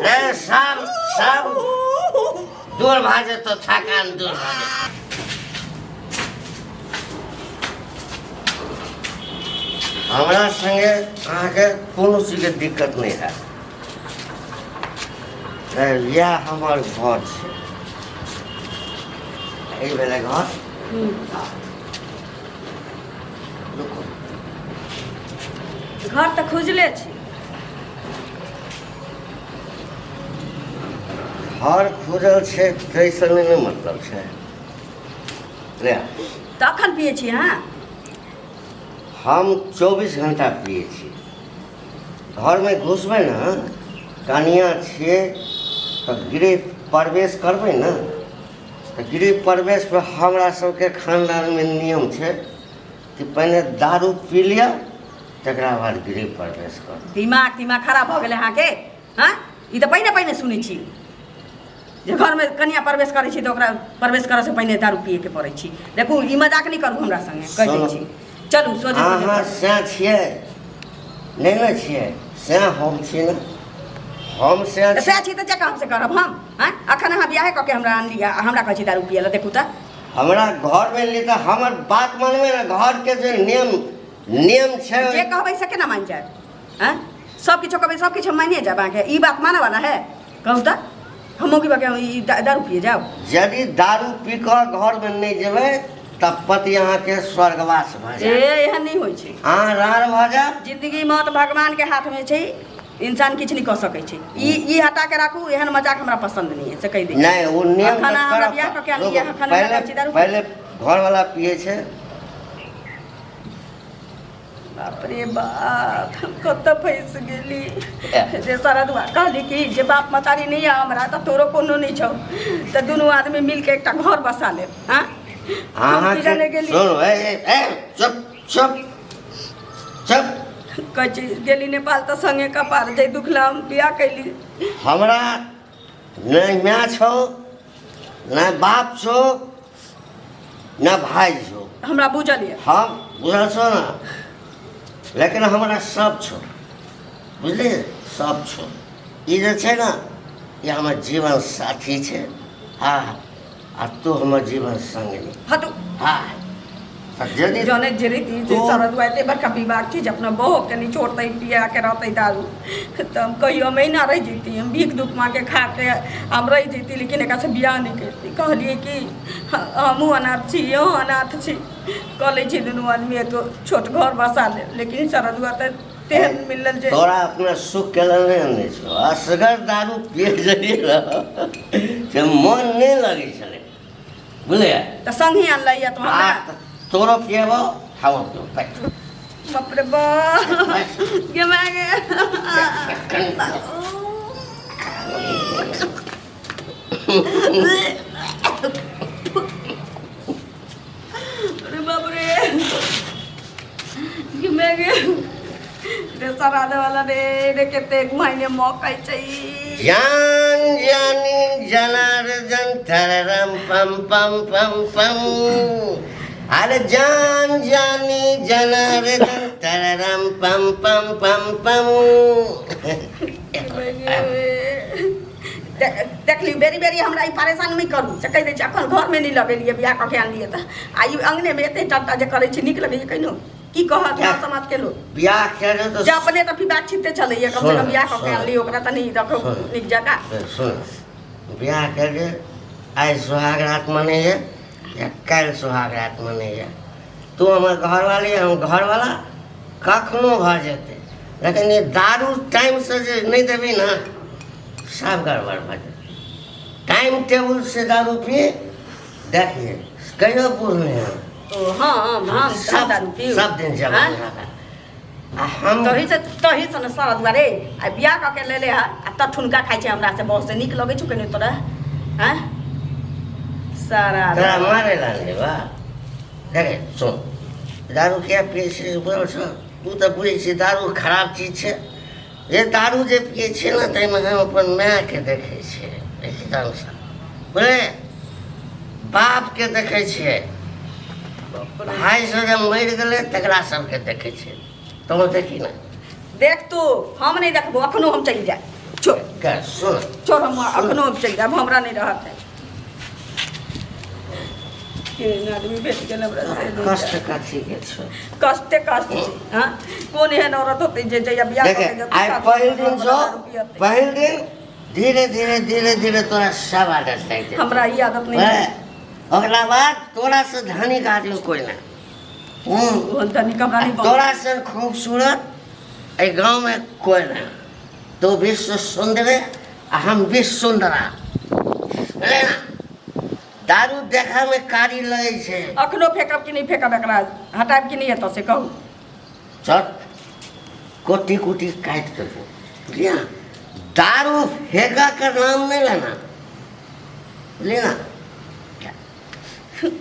सब दूर भाजे तो थकान दूर भाजे। हमारा संगे अहाँके कोनो चीज के दिक्कत नहीं है। यह हमार घर छै, यही भेलै घर। घर तो खुजले छी। घर खुजल छै तैसे नहीं मतलब छै। ले तखन पिए छी हाँ? हम 24 घंटा पिए छी। घर में घुसबै ना, कनिया छिए तो गृह प्रवेश करबै ना, तो गृह प्रवेश पर हमरा सबके खानदान में नियम छै कि पहले दारू पी लिया तकरा बाद गृह प्रवेश कर। दिमाग खराब भ गेलै अहाँके हाँ? ई तो पहिने सुनै छी जे घर में कनिया प्रवेश करै छी तो ओकरा प्रवेश करे से पहले दारू पिए के पड़ै छी। देखू ई मजाक नहीं करू हमरा संगे, कह दै छी। चलू सोझे अहाँ से छिए नहीं ना छिए, से हम छी ना। हम से छी तो जका हमसे करब हम हाँ? अखन अहाँ बियाह क के हमरा आनलिया, हमरा कहै छी दारू पिए ला। देखू त हमरा घर में ले तो हमर बात मानबे ना। घर के जो नियम छै जे कहबै से केना मान जाय हाँ? सब किछो कहबै सब किछो मानिए जाब अहाँके? ई बात माने वाला है? कहू त हमो की बाके दारू पिए जाओ? यदि दारू पी कर घर में नहीं जेबै तब पति अहाँ के स्वर्गवास भ जाए। एहन नहीं होय छै। अहाँ रार भ जाए। जिंदगी मौत भगवान के हाथ में छै, इंसान किछ नहीं कह सकै छै। ई हटा के राखू, एहन मजाक हमरा पसंद नहीं है से कह दै। नहीं वो नियम खाना हमरा बियाह क के आनलिया, खाना दारू पहले घर वाला पिए छै। बाप रे बाप, हम कत फंस गेली। जे सरदुआ कहली कि जे बाप मतारी नहीं है हमरा त तोरो कोनो नहीं छौ, त दुनू आदमी मिल के एकटा घर बसा ले हाँ? अहाँ के सुनो चुप चुप चुप। कहै छी गेली नेपाल त संगे कपार जे दुखला हम बियाह कैली। हमरा नहीं माँ छो, न बाप छो, न भाई छो। हमरा बुझल ये। हम बुझल छो ना, लेकिन हमारा सब छो, बुझलिए सब छो। ई जे छै ना, ये हमर जीवन साथी छै। हाँ आ तू हमर जीवन संगी। हटो हाँ यदि जने जे रीति जे सरदुआ एते बड़का विवाह छी जे अपना बहू के निचोड़ते पिया के रहते दारू, तो हम कहियो महीना रह जेती। हम भीख दुख माँ के खा के हम रह जेती, लेकिन एक से बियाह नहीं करती। कहलिए कि हमू अनाथ छी, यो अनाथ छी, कह ले छी दुनू आदमी एक छोट घर बसा ले। लेकिन सरदुआ तो तेहन मिलल जे तोरा अपना सुख के लिए नहीं छो। असगर दारू पिए जरिए ना से मन नहीं लगे छले, बुझलिए? तो संगी आनल या तो हमरा तोरो पिएबो हम तो बाप रे बाप गे मागे। अरे बाप रे गे मागे रे सरादे वाला रे केते महीने मौका चाहिए। जान जानी जनार्दन तररम पम पम पम पम। अरे जान जानी जनार्दन तररम पम पम पम पम। देख ली बेरी बेरी हमरा ई परेशान नहीं करू से कह दे छी। अखन घर में नहीं लगेलिए बियाह क के आनलिए त आ ई अंगने में एते टंटा जे करे छी नीक लगे कहिनो की कहत है समाज के लोग? बियाह करे तो जे अपने त बात छिते चलैया, कम से कम बियाह क के आनली ओकरा त नहीं रखो नीक जगह। सुन, बियाह करे आज सुहाग रात मनेया या कल सुहाग रात मनेया, तू हमर घर वाली हम घर वाला कखनो भ जेते। लेकिन ये दारू टाइम से जे नहीं देबी ना सब गड़बड़ भ जाए। टाइम टेबल से दारू पिए देखिए कहियो पूछ नहीं है। ओ हां हम सब दारू पी सब दिन जब हम तही से न सरदुआ रे आ बियाह क के लेले आ त ठुनका खाइ छै हमरा से बहुत से नीक लगे छु कने तोरा हैं? सारा तेरा मारे लाने बा देखे सुन, दारू क्या पिए छे बोल छ? तू तो बुझे छी दारू खराब चीज छे। ये दारू जे पिए छे ना तै में हम अपन माँ के देखे छे एकदम से, बोले बाप के देखे छे, भाई से जब मर गए तकरा सबके देखे छे। तुम देखी ना? देख तू हम नहीं देखबो, अखनो हम चली जाए छोड़ कर सुन छोड़, हम अपनो चल जाब, हमरा नहीं रहत है। केहन आदमी भेट गेल हमरा से नहीं कष्ट जाए। कथी के छो कष्टे कष्ट छै, हाँ कौन एहन औरत होते जे जया बियाह देखे करके जब आई सासुर पहिल में दिन हमरा जो दारू पियते। पहिल दिन धीरे धीरे धीरे धीरे तोरा सब आदत लग जाए हमरा ई आदत नहीं है। ओकरा बाद तोरा से धनिक आदमी कोई ना वो धनिक हमरा नहीं तोरा से खूबसूरत ए गांव में कोई ना। तो विश्व सुंदर हम विश्व सुंदरा बुझले ना। दारू देखा में कारी लगे छे अखनो फेंकब कि नहीं फेंकब, एकरा हटाब कि नहीं एतऽ से कहू। चट कोटी कोटी काट देबो बुझलिए ना। दारू फेंका का नाम नहीं लेना बुझलिए ना।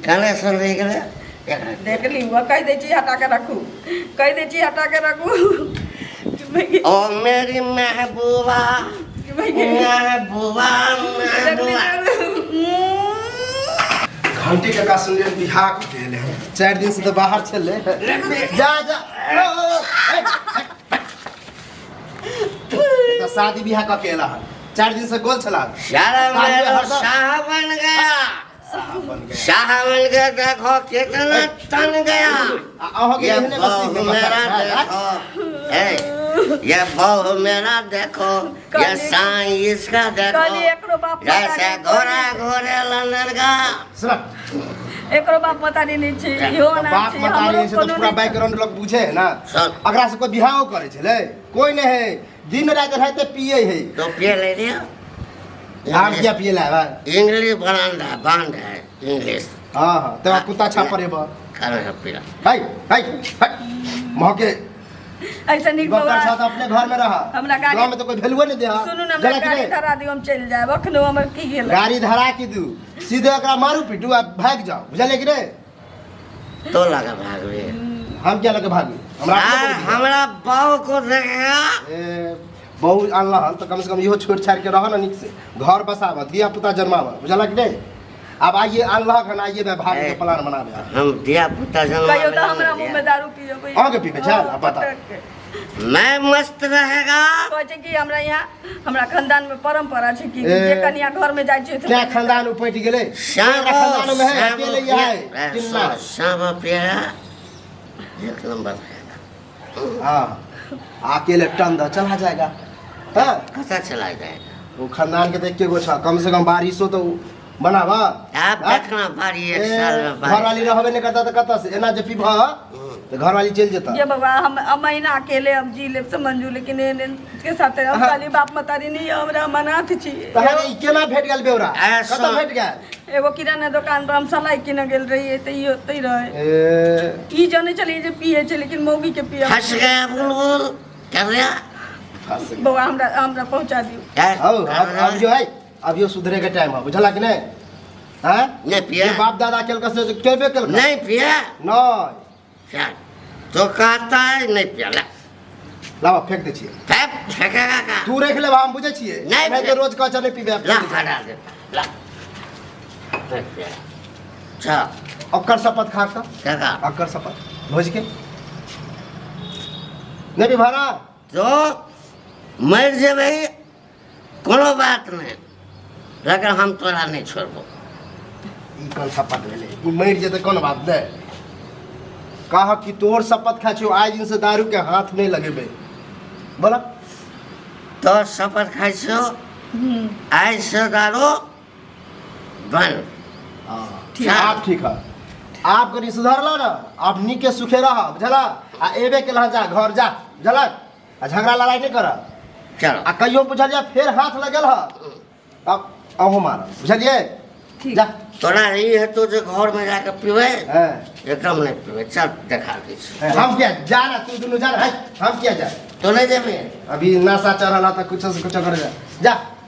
काले सन रह गए देख ली हुआ कह दे छी हटा के रखू, कह दे छी हटा के रखू। ओ मेरी महबूबा महबूबा महबूबा घंटी का सुनिए बिहार को गेले हैं 4 दिन से तो बाहर चले जा जा तो शादी बिहार का केला है 4 दिन से गोल चला सारा मेरा शाह बन गया शाह बन गया। देखो कितना तन गया ये बहू मेरा देखो ये बहू मेरा देखो ये साई इसका देखो कल एकरो बाप जैसे घोड़ा घोड़े लंदन का सुन एकरो बाप मतारी नहीं छै, इहो ना बाप छै, मतारी हमरो से तो कोनो पूरा नहीं छै। बैकग्राउंड लोग बुझे है ना सुन। अगरा से कोई बिहाव करे छले कोई नहीं है दिन रात रहते पिए है तो पिए ले लिया आम क्या पिए ला भाई इंग्लिश बरांडा बांध है इंग्लिश हां हां तो कुत्ता छापरे बा कर पीला हाय हाय मौके ऐसे नहीं बक्कर बौआ। साथ अपने घर में रहा हमरा गाड़ी- गांव में तो कोई वैल्यू नहीं दे सुनू ना, हमरा गाड़ी धरा दियो, हम चल जाए अखनो हमर की गेल। गाड़ी धरा के दू सीधे ओकरा मारू पीटू आ भाग जाओ बुझले कि रे तो लगा भागवे हम क्या लगे भागी हमरा अपने बोल दिया। हमरा बहू को देखेगा ए, बहू अनला हन तो कम से कम इहो छोड़ छाड़ के रह ना निक से घर बसावा दिया पुता जन्मावा बुझला कि नहीं। अब आइए अनला खन आइए मैं भाग के प्लान बनावे हम दिया पुता कहियो तो हमरा मुंह जन्म में दारू पियो कोई। आगे पीबे, चल, अब बता। मैं मस्त रहेगा कहै छै कि हमरा यहाँ हमरा खानदान में परंपरा छै कि ए, जे कन्या घर में जाइ छै से क्या खानदान उपट गेले श्याम खानदान में है अकेले ये है किन्ना श्याम प्यारा एक नंबर रहेगा हां अकेले टन द चला जाएगा हां पता चला जाएगा। वो खानदान के देख के गो कम से कम बारिशो तो बनावा आप देखना पारी एक साल में घर वाली रहबे नहीं करता तो कत से एना जे पीबा तो घर वाली चल जेता ये बाबा हम महीना अकेले अब जी लेब समझू, लेकिन एने के साथ हम खाली बाप मतारी नहीं है, हमरा मनाथ छी। तहन ई केना भेट गेल बेवरा ऐसा- कत भेट गेल एगो किराना दुकान पर हम सलाई किने गेल रहिए तो ई ओतै रहे। ए ई जाने चलिए जे पिए छै, लेकिन मौगी के पिए फंस गया बुलबुल कर दिया फंस गया बाबा हमरा पहुंचा दियो। अब जो है अब यो सुधरे के टाइम है बुझला कि नहीं हैं नहीं पिया ये बाप दादा केल से केबे केल नहीं पिया नहीं चल तो कहता है नहीं पिया ला लावा फेंक दे छिए फेंकेगा का तू रख ले हम बुझे छिए नहीं मैं तो रोज कचा नहीं पीबे ला हटा दे ला नहीं पिया चल अक्कर शपथ खा का क्या का अक्कर शपथ भोज के नहीं भी भाड़ा तो मर जेबै कोनो बात नहीं, लेकिन हम तोरा नहीं छोड़बो। ई कौन शपथ भेले ई मर जेते कौन बात दे कहा कि तोर शपथ खा छियो आज दिन से दारू के हाथ नहीं लगेबे बोला तो शपथ खाई छो आज से दारू बंद। ठीक आप ठीक है आप कनी सुधरला ना आप नीके सुखे रह बुझला आ एबे के जा घर जा बुझला आ झगड़ा लड़ाई नहीं कर चलो आ कहियो बुझलिए फिर हाथ लगल ह अब अहो मार बुझलिए ठीक। जा तोरा ई है तो जो घर में जाकर पीवे हैं एकदम नहीं पीवे। चल देखा दी हम क्या जा ना तू दोनों जा ना हम क्या जा तो नहीं जेबे अभी नशा चढ़ला तो कुछ से कुछ कर जा जा